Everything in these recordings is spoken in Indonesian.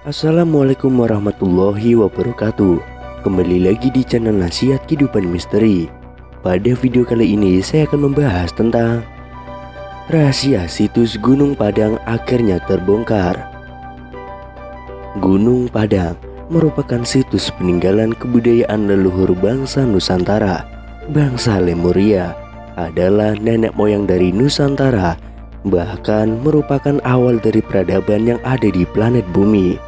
Assalamualaikum warahmatullahi wabarakatuh. Kembali lagi di channel Nasihat Kehidupan Misteri. Pada video kali ini saya akan membahas tentang rahasia situs Gunung Padang akhirnya terbongkar. Gunung Padang merupakan situs peninggalan kebudayaan leluhur bangsa Nusantara. Bangsa Lemuria adalah nenek moyang dari Nusantara, bahkan merupakan awal dari peradaban yang ada di planet bumi.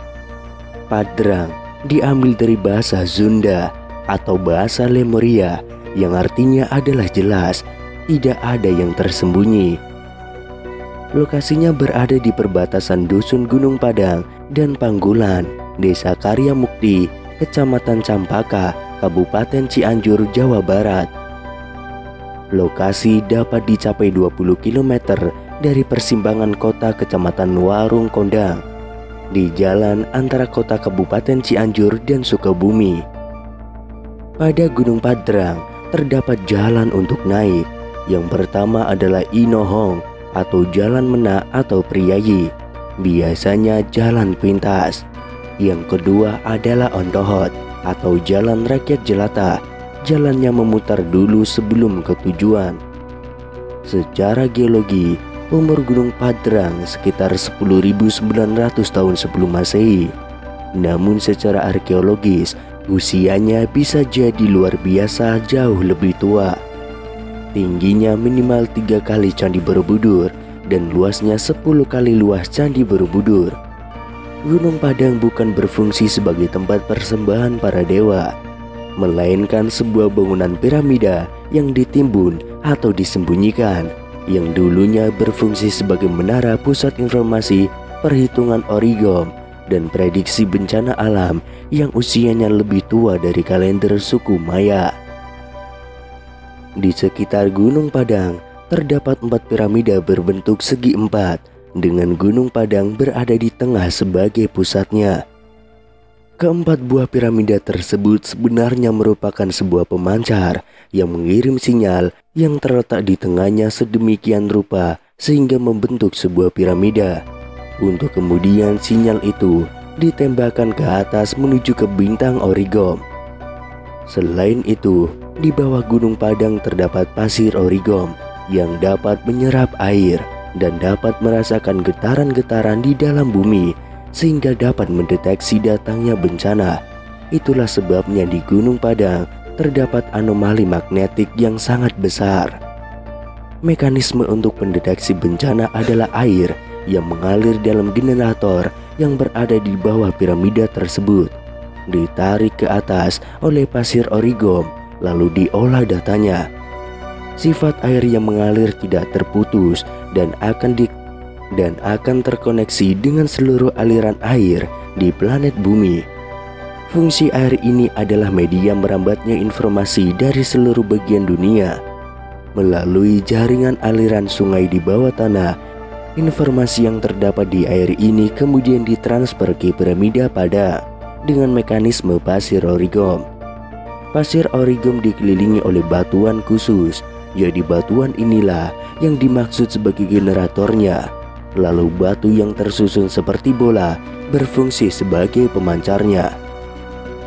Padrang diambil dari bahasa Sunda atau bahasa Lemuria yang artinya adalah jelas, tidak ada yang tersembunyi. Lokasinya berada di perbatasan Dusun Gunung Padang dan Panggulan, Desa Karya Mukti, Kecamatan Campaka, Kabupaten Cianjur, Jawa Barat. Lokasi dapat dicapai 20 km dari persimpangan kota Kecamatan Warung Kondang, di jalan antara kota Kabupaten Cianjur dan Sukabumi. Pada Gunung Padrang terdapat jalan untuk naik. Yang pertama adalah Inohong atau Jalan Menak atau Priayi, biasanya jalan pintas. Yang kedua adalah Ontohot atau Jalan Rakyat Jelata, jalannya memutar dulu sebelum ke tujuan. Secara geologi, umur Gunung Padrang sekitar 10.900 tahun sebelum Masehi. Namun secara arkeologis, usianya bisa jadi luar biasa jauh lebih tua. Tingginya minimal 3 kali Candi Borobudur dan luasnya 10 kali luas Candi Borobudur. Gunung Padang bukan berfungsi sebagai tempat persembahan para dewa, melainkan sebuah bangunan piramida yang ditimbun atau disembunyikan, yang dulunya berfungsi sebagai menara pusat informasi, perhitungan origom, dan prediksi bencana alam yang usianya lebih tua dari kalender suku Maya. Di sekitar Gunung Padang terdapat 4 piramida berbentuk segi empat, dengan Gunung Padang berada di tengah sebagai pusatnya. Keempat buah piramida tersebut sebenarnya merupakan sebuah pemancar yang mengirim sinyal yang terletak di tengahnya sedemikian rupa sehingga membentuk sebuah piramida. Untuk kemudian sinyal itu ditembakkan ke atas menuju ke bintang Origom. Selain itu, di bawah Gunung Padang terdapat pasir Origom yang dapat menyerap air dan dapat merasakan getaran-getaran di dalam bumi, sehingga dapat mendeteksi datangnya bencana. Itulah sebabnya di Gunung Padang terdapat anomali magnetik yang sangat besar. Mekanisme untuk pendeteksi bencana adalah air yang mengalir dalam generator yang berada di bawah piramida tersebut, ditarik ke atas oleh pasir Origom, lalu diolah datanya. Sifat air yang mengalir tidak terputus dan akan terkoneksi dengan seluruh aliran air di planet bumi. Fungsi air ini adalah media merambatnya informasi dari seluruh bagian dunia. Melalui jaringan aliran sungai di bawah tanah, informasi yang terdapat di air ini kemudian ditransfer ke piramida Padang dengan mekanisme pasir Origom. Pasir Origom dikelilingi oleh batuan khusus, jadi batuan inilah yang dimaksud sebagai generatornya. Lalu batu yang tersusun seperti bola berfungsi sebagai pemancarnya.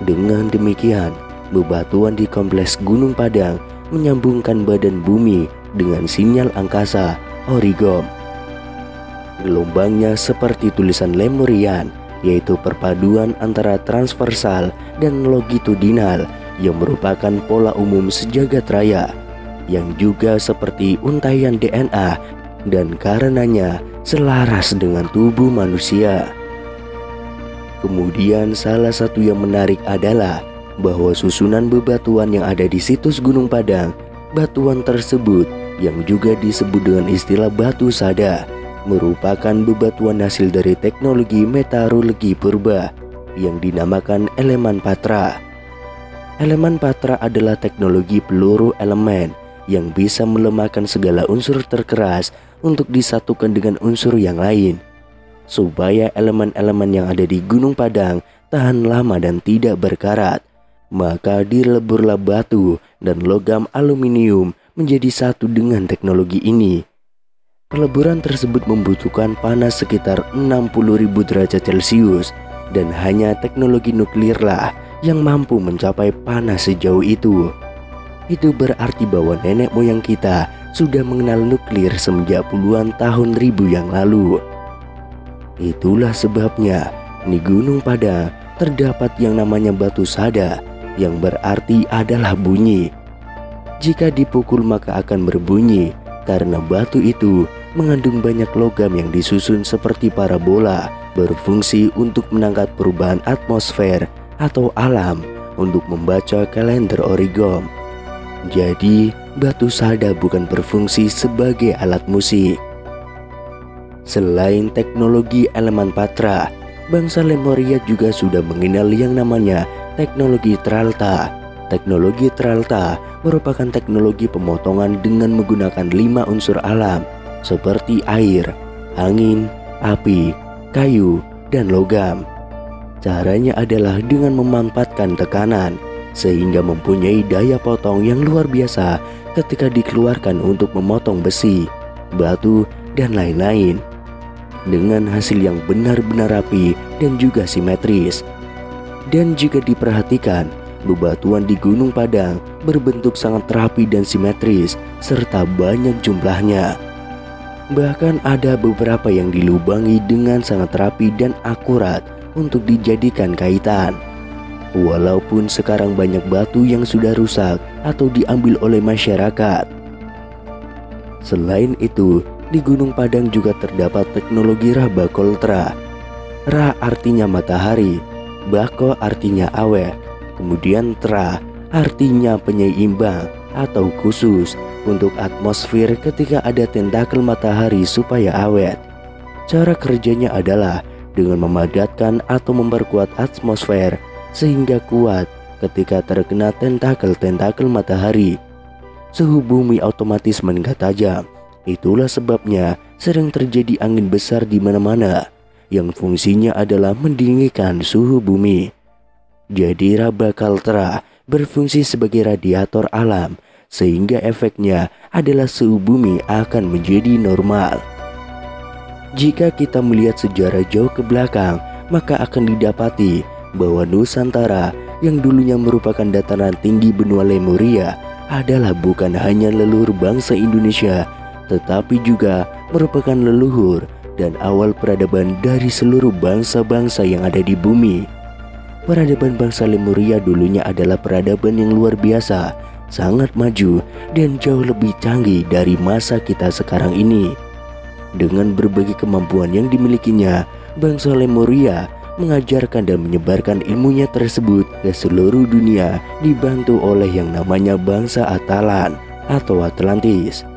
Dengan demikian, bebatuan di kompleks Gunung Padang menyambungkan badan bumi dengan sinyal angkasa Origom. Gelombangnya seperti tulisan Lemurian, yaitu perpaduan antara transversal dan longitudinal yang merupakan pola umum sejagat raya, yang juga seperti untaian DNA dan karenanya selaras dengan tubuh manusia. Kemudian salah satu yang menarik adalah bahwa susunan bebatuan yang ada di situs Gunung Padang, batuan tersebut yang juga disebut dengan istilah batu sada, merupakan bebatuan hasil dari teknologi metalurgi purba yang dinamakan elemen patra. Elemen patra adalah teknologi peluru elemen yang bisa melemahkan segala unsur terkeras untuk disatukan dengan unsur yang lain, supaya elemen-elemen yang ada di Gunung Padang tahan lama dan tidak berkarat. Maka dileburlah batu dan logam aluminium menjadi satu dengan teknologi ini. Peleburan tersebut membutuhkan panas sekitar 60.000 derajat Celcius dan hanya teknologi nuklirlah yang mampu mencapai panas sejauh itu. Itu berarti bahwa nenek moyang kita sudah mengenal nuklir semenjak puluhan tahun ribu yang lalu. Itulah sebabnya di Gunung Padang terdapat yang namanya batu sada, yang berarti adalah bunyi. Jika dipukul maka akan berbunyi, karena batu itu mengandung banyak logam yang disusun seperti parabola, berfungsi untuk menangkap perubahan atmosfer atau alam untuk membaca kalender origami. Jadi, batu sada bukan berfungsi sebagai alat musik. Selain teknologi elemen patra, bangsa Lemuria juga sudah mengenal yang namanya teknologi Tralta. Teknologi Tralta merupakan teknologi pemotongan dengan menggunakan 5 unsur alam seperti air, angin, api, kayu, dan logam. Caranya adalah dengan memanfaatkan tekanan sehingga mempunyai daya potong yang luar biasa ketika dikeluarkan untuk memotong besi, batu, dan lain-lain, dengan hasil yang benar-benar rapi dan juga simetris. Dan jika diperhatikan, bebatuan di Gunung Padang berbentuk sangat rapi dan simetris serta banyak jumlahnya. Bahkan ada beberapa yang dilubangi dengan sangat rapi dan akurat untuk dijadikan kaitan. Walaupun sekarang banyak batu yang sudah rusak atau diambil oleh masyarakat. Selain itu, di Gunung Padang juga terdapat teknologi Rabakoltra. Ra artinya matahari, Bako artinya awet, kemudian Tra artinya penyeimbang atau khusus untuk atmosfer ketika ada tentakel matahari supaya awet. Cara kerjanya adalah dengan memadatkan atau memperkuat atmosfer sehingga kuat ketika terkena tentakel-tentakel matahari. Suhu bumi otomatis meningkat tajam. Itulah sebabnya sering terjadi angin besar di mana-mana yang fungsinya adalah mendinginkan suhu bumi. Jadi Rabakoltra berfungsi sebagai radiator alam sehingga efeknya adalah suhu bumi akan menjadi normal. Jika kita melihat sejarah jauh ke belakang, maka akan didapati bahwa Nusantara yang dulunya merupakan dataran tinggi benua Lemuria adalah bukan hanya leluhur bangsa Indonesia, tetapi juga merupakan leluhur dan awal peradaban dari seluruh bangsa-bangsa yang ada di bumi. Peradaban bangsa Lemuria dulunya adalah peradaban yang luar biasa, sangat maju dan jauh lebih canggih dari masa kita sekarang ini. Dengan berbagai kemampuan yang dimilikinya, bangsa Lemuria mengajarkan dan menyebarkan ilmunya tersebut ke seluruh dunia, dibantu oleh yang namanya bangsa Atalan atau Atlantis.